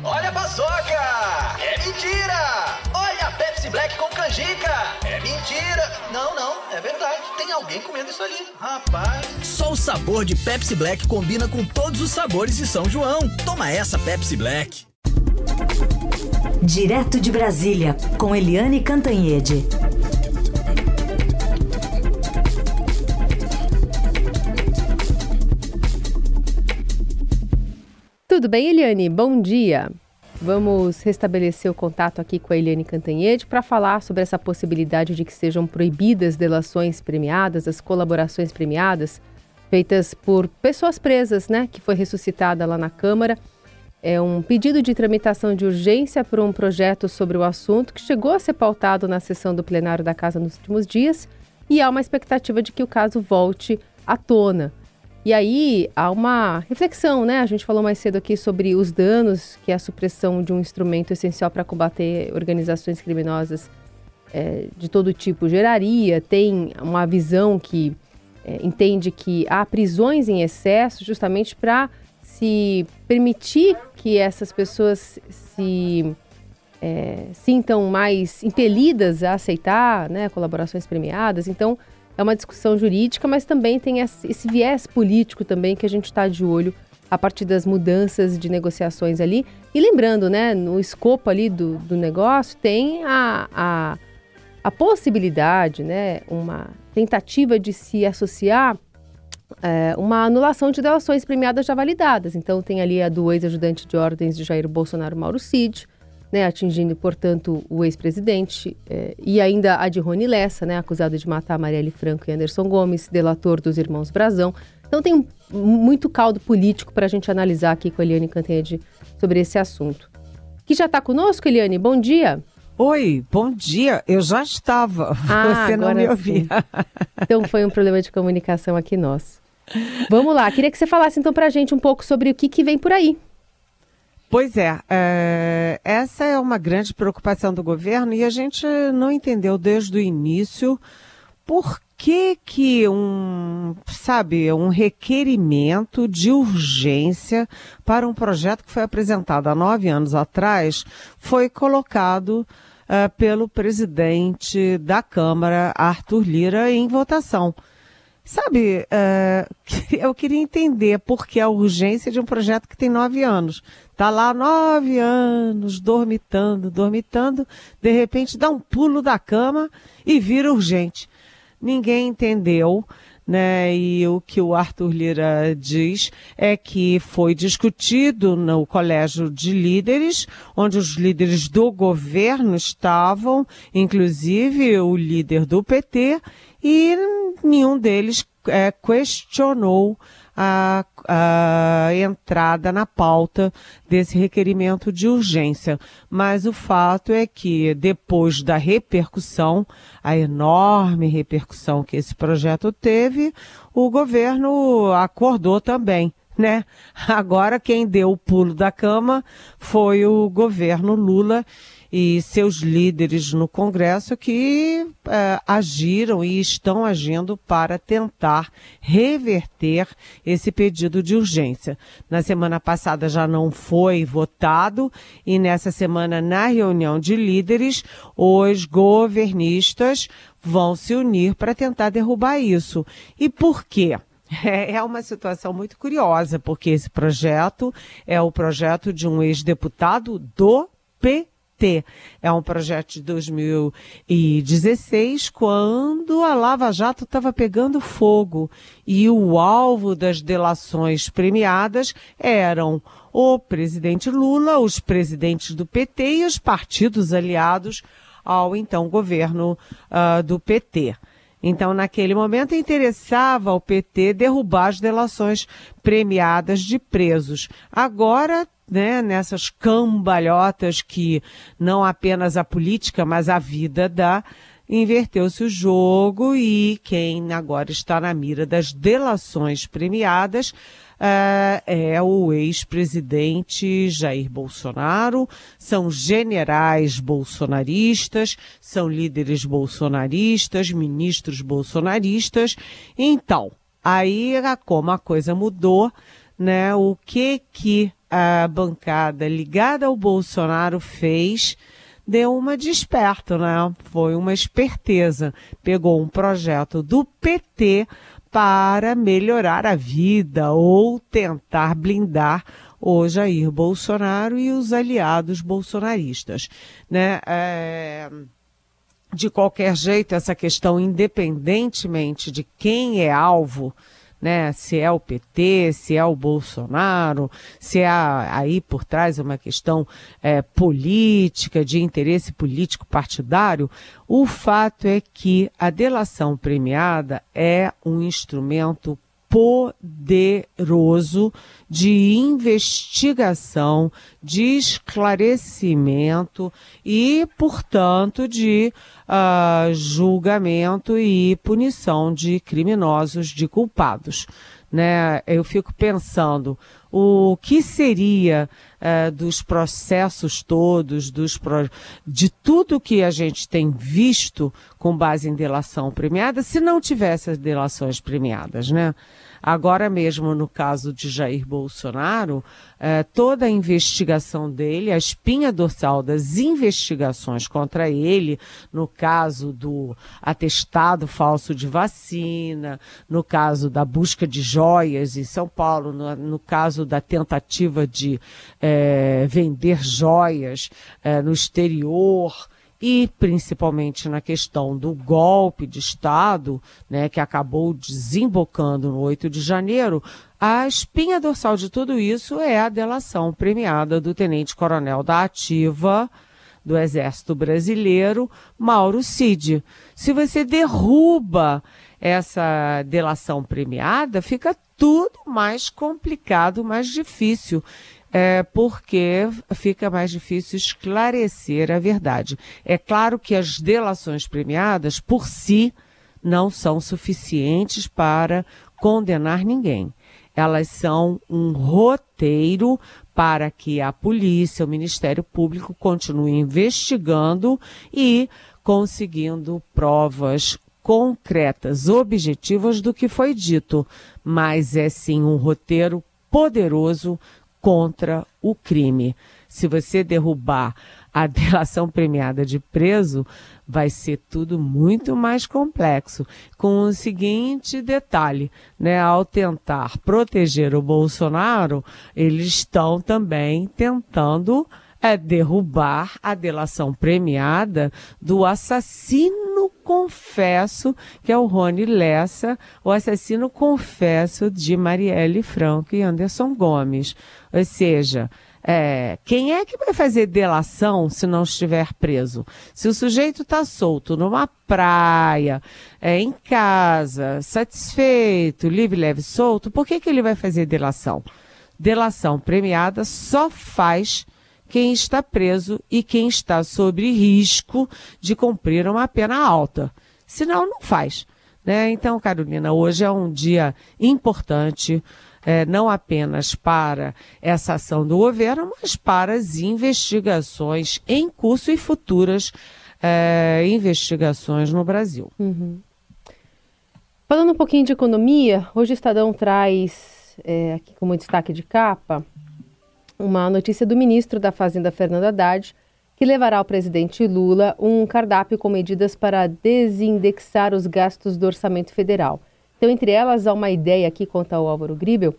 Olha a paçoca! É mentira! Olha a Pepsi Black com canjica! É mentira! Não, é verdade. Tem alguém comendo isso ali. Rapaz... Só o sabor de Pepsi Black combina com todos os sabores de São João. Toma essa Pepsi Black. Direto de Brasília, com Eliane Cantanhede. Tudo bem, Eliane? Bom dia. Vamos restabelecer o contato aqui com a Eliane Cantanhede para falar sobre essa possibilidade de que sejam proibidas delações premiadas, as colaborações premiadas, feitas por pessoas presas, né? Que foi ressuscitada lá na Câmara. É um pedido de tramitação de urgência por um projeto sobre o assunto que chegou a ser pautado na sessão do plenário da Casa nos últimos dias e há uma expectativa de que o caso volte à tona. E aí há uma reflexão, né? A gente falou mais cedo aqui sobre os danos que a supressão de um instrumento essencial para combater organizações criminosas de todo tipo geraria. Tem uma visão que entende que há prisões em excesso justamente para se permitir que essas pessoas se sintam mais impelidas a aceitar, né, colaborações premiadas. Então, é uma discussão jurídica, mas também tem esse viés político também que a gente está de olho a partir das mudanças de negociações ali. E lembrando, né, no escopo ali do negócio, tem a possibilidade, né, uma tentativa de se associar uma anulação de delações premiadas já validadas. Então, tem ali a do ex-ajudante de ordens de Jair Bolsonaro, Mauro Cid, né, atingindo, portanto, o ex-presidente, e ainda a de Rony Lessa, né, acusado de matar Marielle Franco e Anderson Gomes, delator dos irmãos Brazão. Então, tem muito caldo político para a gente analisar aqui com a Eliane Cantanhede sobre esse assunto. Que já está conosco, Eliane? Bom dia. Oi, bom dia. Eu já estava, você não me ouvia. Então foi um problema de comunicação aqui nosso. Vamos lá, queria que você falasse então pra gente um pouco sobre o que vem por aí. Pois essa é uma grande preocupação do governo e a gente não entendeu desde o início por que um requerimento de urgência para um projeto que foi apresentado há 9 anos atrás foi colocado pelo presidente da Câmara, Arthur Lira, em votação. Sabe, eu queria entender por que a urgência de um projeto que tem 9 anos. Está lá 9 anos, dormitando, de repente dá um pulo da cama e vira urgente. Ninguém entendeu, né? E o que o Arthur Lira diz é que foi discutido no Colégio de Líderes, onde os líderes do governo estavam, inclusive o líder do PT, e nenhum deles questionou a entrada na pauta desse requerimento de urgência. Mas o fato é que, depois da repercussão, a enorme repercussão que esse projeto teve, o governo acordou também, né? Agora quem deu o pulo da cama foi o governo Lula e seus líderes no Congresso que agiram e estão agindo para tentar reverter esse pedido de urgência. Na semana passada já não foi votado e nessa semana, na reunião de líderes, os governistas vão se unir para tentar derrubar isso. E por quê? É uma situação muito curiosa, porque esse projeto é o projeto de um ex-deputado do PT. É um projeto de 2016, quando a Lava Jato estava pegando fogo e o alvo das delações premiadas eram o presidente Lula, os presidentes do PT e os partidos aliados ao então governo do PT. Então, naquele momento, interessava ao PT derrubar as delações premiadas de presos. Agora, né, nessas cambalhotas que não apenas a política, mas a vida dá, inverteu-se o jogo e quem agora está na mira das delações premiadas é o ex-presidente Jair Bolsonaro, são generais bolsonaristas, são líderes bolsonaristas, ministros bolsonaristas. Então, aí como a coisa mudou, né, o que a bancada ligada ao Bolsonaro fez, deu uma desperta, né? Foi uma esperteza. Pegou um projeto do PT para melhorar a vida ou tentar blindar o Jair Bolsonaro e os aliados bolsonaristas, né? De qualquer jeito, essa questão, independentemente de quem é alvo, né, se é o PT, se é o Bolsonaro, se há aí por trás uma questão política, de interesse político partidário, o fato é que a delação premiada é um instrumento poderoso de investigação, de esclarecimento e, portanto, de julgamento e punição de criminosos, de culpados, né? Eu fico pensando o que seria dos processos todos, de tudo que a gente tem visto com base em delação premiada, se não tivesse as delações premiadas, né? Agora mesmo, no caso de Jair Bolsonaro, toda a investigação dele, a espinha dorsal das investigações contra ele, no caso do atestado falso de vacina, no caso da busca de joias em São Paulo, no caso da tentativa de vender joias no exterior, e principalmente na questão do golpe de Estado, né, que acabou desembocando no 8 de janeiro, a espinha dorsal de tudo isso é a delação premiada do tenente-coronel da Ativa do Exército Brasileiro, Mauro Cid. Se você derruba essa delação premiada, fica tudo mais complicado, mais difícil. Porque fica mais difícil esclarecer a verdade. É claro que as delações premiadas, por si, não são suficientes para condenar ninguém. Elas são um roteiro para que a polícia, o Ministério Público continue investigando e conseguindo provas concretas, objetivas do que foi dito. Mas é sim um roteiro poderoso contra o crime. Se você derrubar a delação premiada de preso, vai ser tudo muito mais complexo. Com o seguinte detalhe, né? Ao tentar proteger o Bolsonaro, eles estão também tentando derrubar a delação premiada do assassino confesso, que é o Rony Lessa, o assassino confesso de Marielle Franco e Anderson Gomes. Ou seja, quem é que vai fazer delação se não estiver preso? Se o sujeito está solto numa praia, em casa, satisfeito, livre, leve, solto, por que ele vai fazer delação? Delação premiada só faz quem está preso e quem está sob risco de cumprir uma pena alta. Senão, não faz, né? Então, Carolina, hoje é um dia importante, não apenas para essa ação do governo, mas para as investigações em curso e futuras investigações no Brasil. Uhum. Falando um pouquinho de economia, hoje o Estadão traz, aqui como destaque de capa, uma notícia do ministro da Fazenda, Fernando Haddad, que levará ao presidente Lula um cardápio com medidas para desindexar os gastos do orçamento federal. Então, entre elas, há uma ideia aqui, conta o Álvaro Gribel,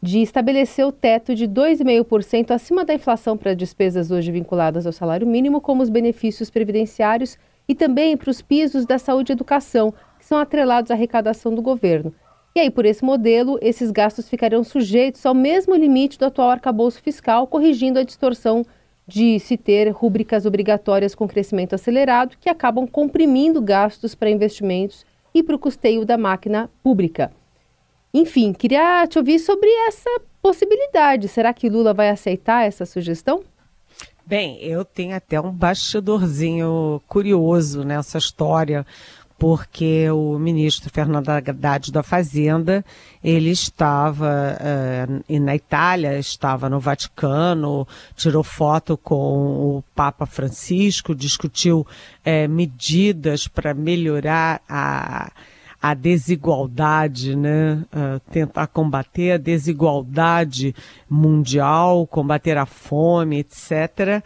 de estabelecer o teto de 2,5% acima da inflação para despesas hoje vinculadas ao salário mínimo, como os benefícios previdenciários e também para os pisos da saúde e educação, que são atrelados à arrecadação do governo. E aí, por esse modelo, esses gastos ficariam sujeitos ao mesmo limite do atual arcabouço fiscal, corrigindo a distorção de se ter rúbricas obrigatórias com crescimento acelerado, que acabam comprimindo gastos para investimentos e para o custeio da máquina pública. Enfim, queria te ouvir sobre essa possibilidade. Será que Lula vai aceitar essa sugestão? Bem, eu tenho até um bastidorzinho curioso nessa história, porque o ministro Fernando Haddad da Fazenda, ele estava na Itália, estava no Vaticano, tirou foto com o Papa Francisco, discutiu medidas para melhorar a desigualdade, né? Tentar combater a desigualdade mundial, combater a fome, etc.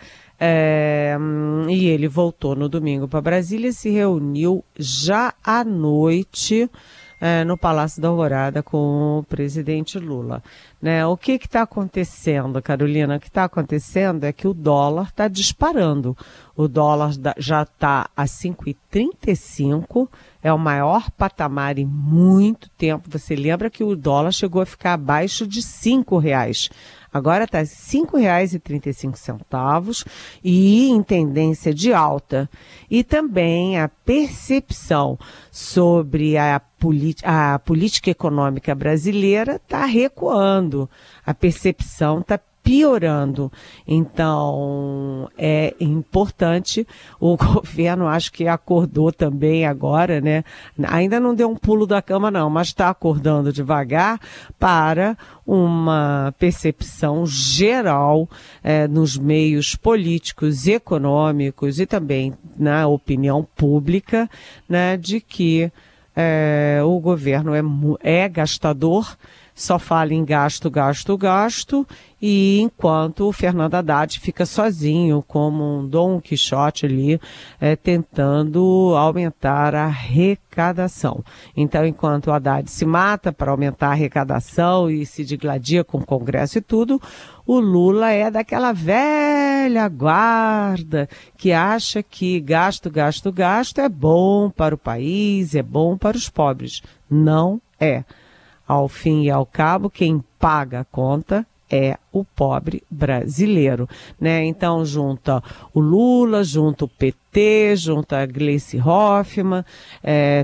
E ele voltou no domingo para Brasília e se reuniu já à noite no Palácio da Alvorada com o presidente Lula. Né? O que está acontecendo, Carolina? O que está acontecendo é que o dólar está disparando. O dólar já está a 5,35, é o maior patamar em muito tempo. Você lembra que o dólar chegou a ficar abaixo de R$5. Agora está R$ 5,35 e em tendência de alta. E também a percepção sobre a política econômica brasileira está recuando. A percepção está piorando. Então, é importante, o governo acho que acordou também agora, né? Ainda não deu um pulo da cama não, mas está acordando devagar para uma percepção geral nos meios políticos, econômicos e também na opinião pública, né, de que o governo é gastador, só fala em gasto, gasto, gasto, e enquanto o Fernando Haddad fica sozinho, como um Dom Quixote ali, tentando aumentar a arrecadação. Então, enquanto o Haddad se mata para aumentar a arrecadação e se digladia com o Congresso e tudo, o Lula é daquela velha guarda que acha que gasto, gasto, gasto é bom para o país, é bom para os pobres. Não é. Ao fim e ao cabo, quem paga a conta é o pobre brasileiro, né? Então, junta o Lula, junta o PT, junta a Gleice Hoffmann,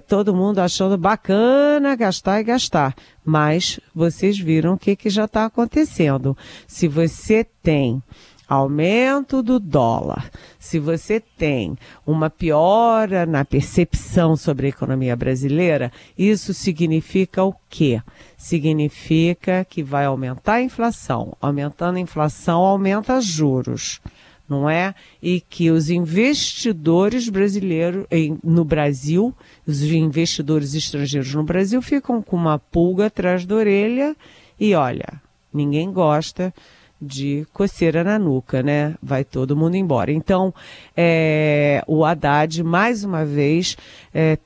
todo mundo achando bacana gastar e gastar. Mas vocês viram o que já está acontecendo. Se você tem aumento do dólar, se você tem uma piora na percepção sobre a economia brasileira, isso significa o quê? Significa que vai aumentar a inflação. Aumentando a inflação, aumenta juros, não é? E que os investidores brasileiros no Brasil, os investidores estrangeiros no Brasil ficam com uma pulga atrás da orelha e olha, ninguém gosta de coceira na nuca, né? Vai todo mundo embora. Então, o Haddad, mais uma vez,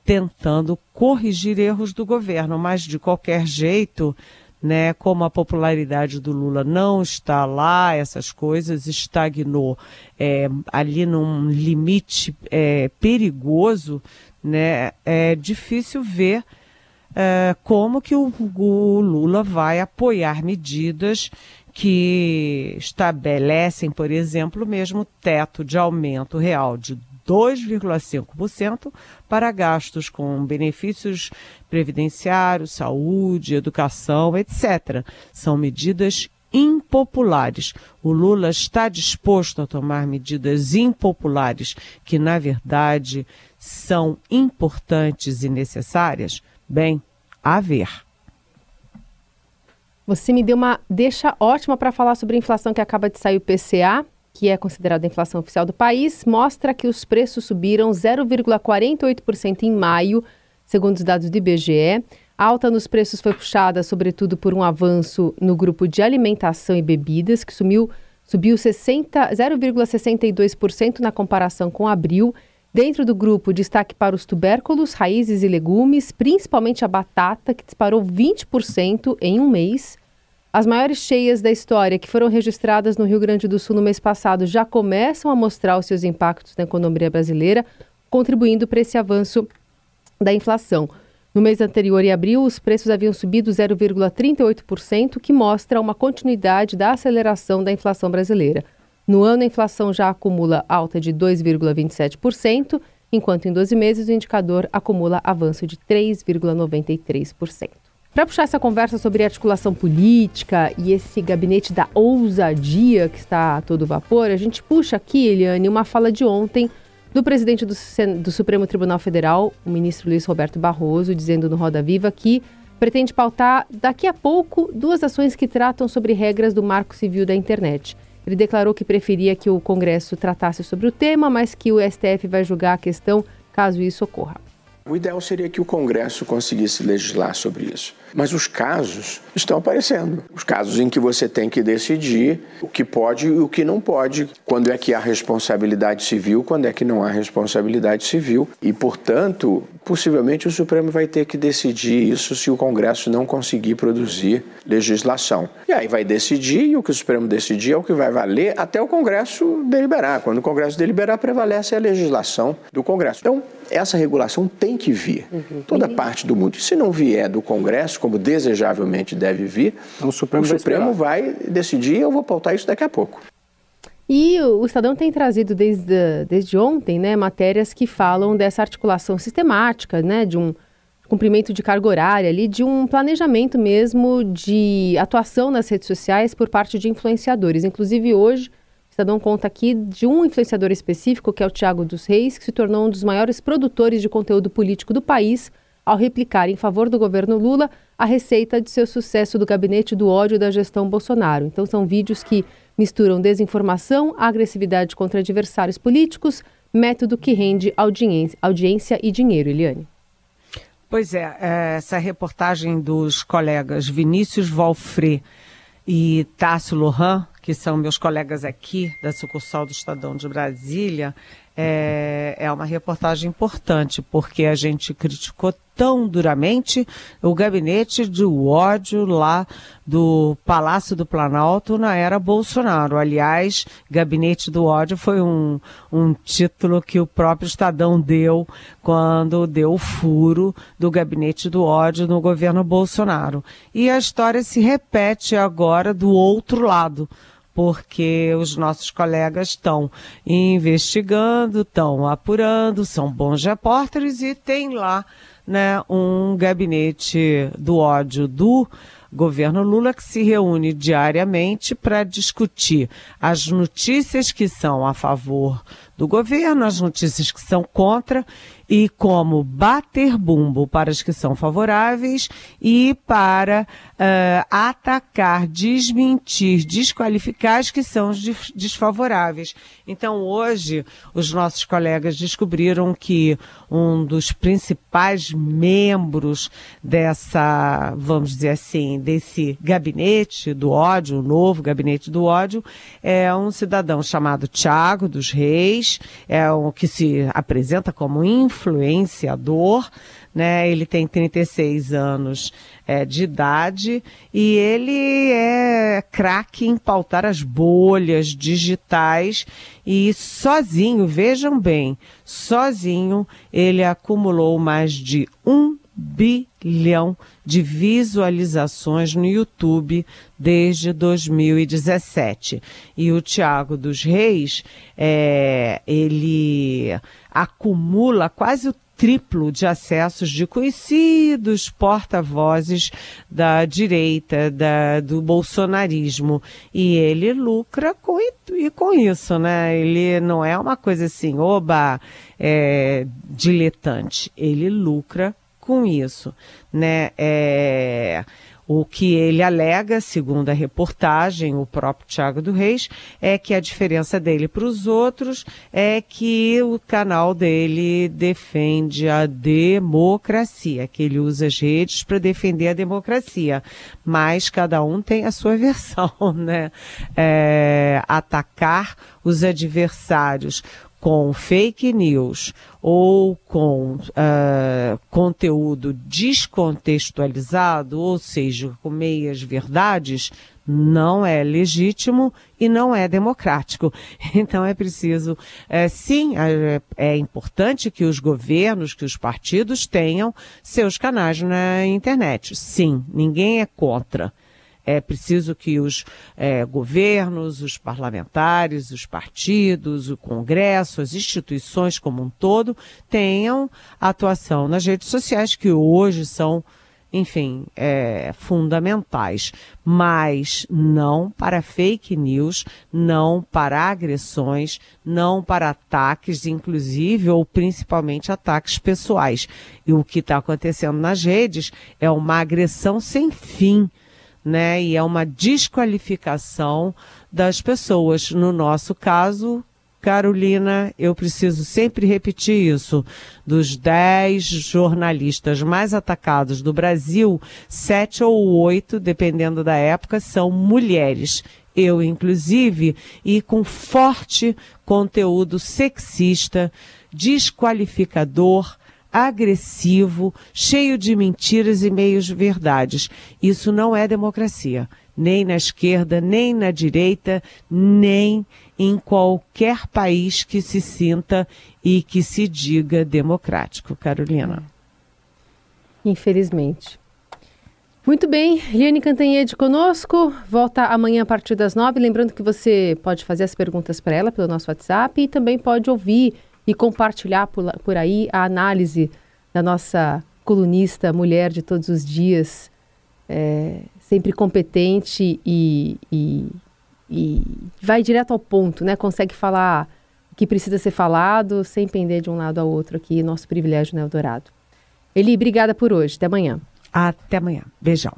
tentando corrigir erros do governo, mas de qualquer jeito, né, como a popularidade do Lula não está lá, essas coisas, estagnou ali num limite perigoso, né? É difícil ver como que o Lula vai apoiar medidas que estabelecem, por exemplo, o mesmo teto de aumento real de 2,5% para gastos com benefícios previdenciários, saúde, educação, etc. São medidas impopulares. O Lula está disposto a tomar medidas impopulares que, na verdade, são importantes e necessárias? Bem, a ver. Você me deu uma deixa ótima para falar sobre a inflação que acaba de sair o PCA, que é considerada a inflação oficial do país, mostra que os preços subiram 0,48% em maio, segundo os dados do IBGE. A alta nos preços foi puxada, sobretudo, por um avanço no grupo de alimentação e bebidas, que subiu 0,62% na comparação com abril. Dentro do grupo, destaque para os tubérculos, raízes e legumes, principalmente a batata, que disparou 20% em um mês. As maiores cheias da história, que foram registradas no Rio Grande do Sul no mês passado, já começam a mostrar os seus impactos na economia brasileira, contribuindo para esse avanço da inflação. No mês anterior, em abril, os preços haviam subido 0,38%, que mostra uma continuidade da aceleração da inflação brasileira. No ano, a inflação já acumula alta de 2,27%, enquanto em 12 meses o indicador acumula avanço de 3,93%. Para puxar essa conversa sobre articulação política e esse gabinete da ousadia que está a todo vapor, a gente puxa aqui, Eliane, uma fala de ontem do presidente do Supremo Tribunal Federal, o ministro Luiz Roberto Barroso, dizendo no Roda Viva que pretende pautar daqui a pouco 2 ações que tratam sobre regras do Marco Civil da Internet. Ele declarou que preferia que o Congresso tratasse sobre o tema, mas que o STF vai julgar a questão caso isso ocorra. O ideal seria que o Congresso conseguisse legislar sobre isso. Mas os casos estão aparecendo. Os casos em que você tem que decidir o que pode e o que não pode, quando é que há responsabilidade civil, quando é que não há responsabilidade civil. E, portanto, possivelmente o Supremo vai ter que decidir isso se o Congresso não conseguir produzir legislação. E aí vai decidir, e o que o Supremo decidir é o que vai valer até o Congresso deliberar. Quando o Congresso deliberar, prevalece a legislação do Congresso. Então, essa regulação tem que vir. Toda parte do mundo. E se não vier do Congresso, como desejavelmente deve vir, então, o Supremo vai decidir e eu vou pautar isso daqui a pouco. E o Estadão tem trazido desde ontem, né, matérias que falam dessa articulação sistemática, né, de um cumprimento de carga horária ali, de um planejamento mesmo de atuação nas redes sociais por parte de influenciadores. Inclusive hoje, o Estadão conta aqui de um influenciador específico, que é o Thiago dos Reis, que se tornou um dos maiores produtores de conteúdo político do país, ao replicar em favor do governo Lula a receita de seu sucesso do gabinete do ódio da gestão Bolsonaro. Então são vídeos que misturam desinformação, agressividade contra adversários políticos, método que rende audiência e dinheiro, Eliane. Pois é, essa reportagem dos colegas Vinícius Valfré e Tássio Lohan, que são meus colegas aqui da sucursal do Estadão de Brasília, é uma reportagem importante, porque a gente criticou tão duramente o gabinete do ódio lá do Palácio do Planalto na era Bolsonaro. Aliás, gabinete do ódio foi um título que o próprio Estadão deu quando deu o furo do gabinete do ódio no governo Bolsonaro. E a história se repete agora do outro lado, porque os nossos colegas estão investigando, estão apurando, são bons repórteres e tem lá, né, um gabinete do ódio do governo Lula que se reúne diariamente para discutir as notícias que são a favor do governo, as notícias que são contra e como bater bumbo para as que são favoráveis e para atacar, desmentir, desqualificar as que são desfavoráveis. Então, hoje, os nossos colegas descobriram que um dos principais membros dessa, vamos dizer assim, desse gabinete do ódio, o novo gabinete do ódio, é um cidadão chamado Thiago dos Reis, é um que se apresenta como influenciador, né? Ele tem 36 anos de idade e ele é craque em pautar as bolhas digitais e sozinho, vejam bem, sozinho ele acumulou mais de 1 bilhão de visualizações no YouTube desde 2017. E o Thiago dos Reis, ele acumula quase o triplo de acessos de conhecidos porta-vozes da direita, do bolsonarismo. E ele lucra com isso, né? Ele não é uma coisa assim, diletante. Ele lucra com isso, né? O que ele alega, segundo a reportagem, o próprio Thiago dos Reis, é que a diferença dele para os outros é que o canal dele defende a democracia, que ele usa as redes para defender a democracia. Mas cada um tem a sua versão, né? Atacar os adversários com fake news ou com conteúdo descontextualizado, ou seja, com meias verdades, não é legítimo e não é democrático. Então é preciso, sim, é importante que os governos, que os partidos tenham seus canais na internet. Sim, ninguém é contra. É preciso que os governos, os parlamentares, os partidos, o Congresso, as instituições como um todo tenham atuação nas redes sociais, que hoje são, enfim, fundamentais, mas não para fake news, não para agressões, não para ataques, inclusive ou principalmente ataques pessoais. E o que está acontecendo nas redes é uma agressão sem fim, né? E é uma desqualificação das pessoas. No nosso caso, Carolina, eu preciso sempre repetir isso. Dos 10 jornalistas mais atacados do Brasil, 7 ou 8, dependendo da época, são mulheres. Eu, inclusive, e com forte conteúdo sexista, desqualificador, agressivo, cheio de mentiras e meios-verdades. Isso não é democracia. Nem na esquerda, nem na direita, nem em qualquer país que se sinta e que se diga democrático. Carolina. Infelizmente. Muito bem, Eliane Cantanhede conosco, volta amanhã a partir das 9. Lembrando que você pode fazer as perguntas para ela pelo nosso WhatsApp e também pode ouvir e compartilhar por aí a análise da nossa colunista mulher de todos os dias, sempre competente e vai direto ao ponto, né? Consegue falar o que precisa ser falado sem pender de um lado ao outro aqui, nosso privilégio no Eldorado. Eli, obrigada por hoje. Até amanhã. Até amanhã. Beijão.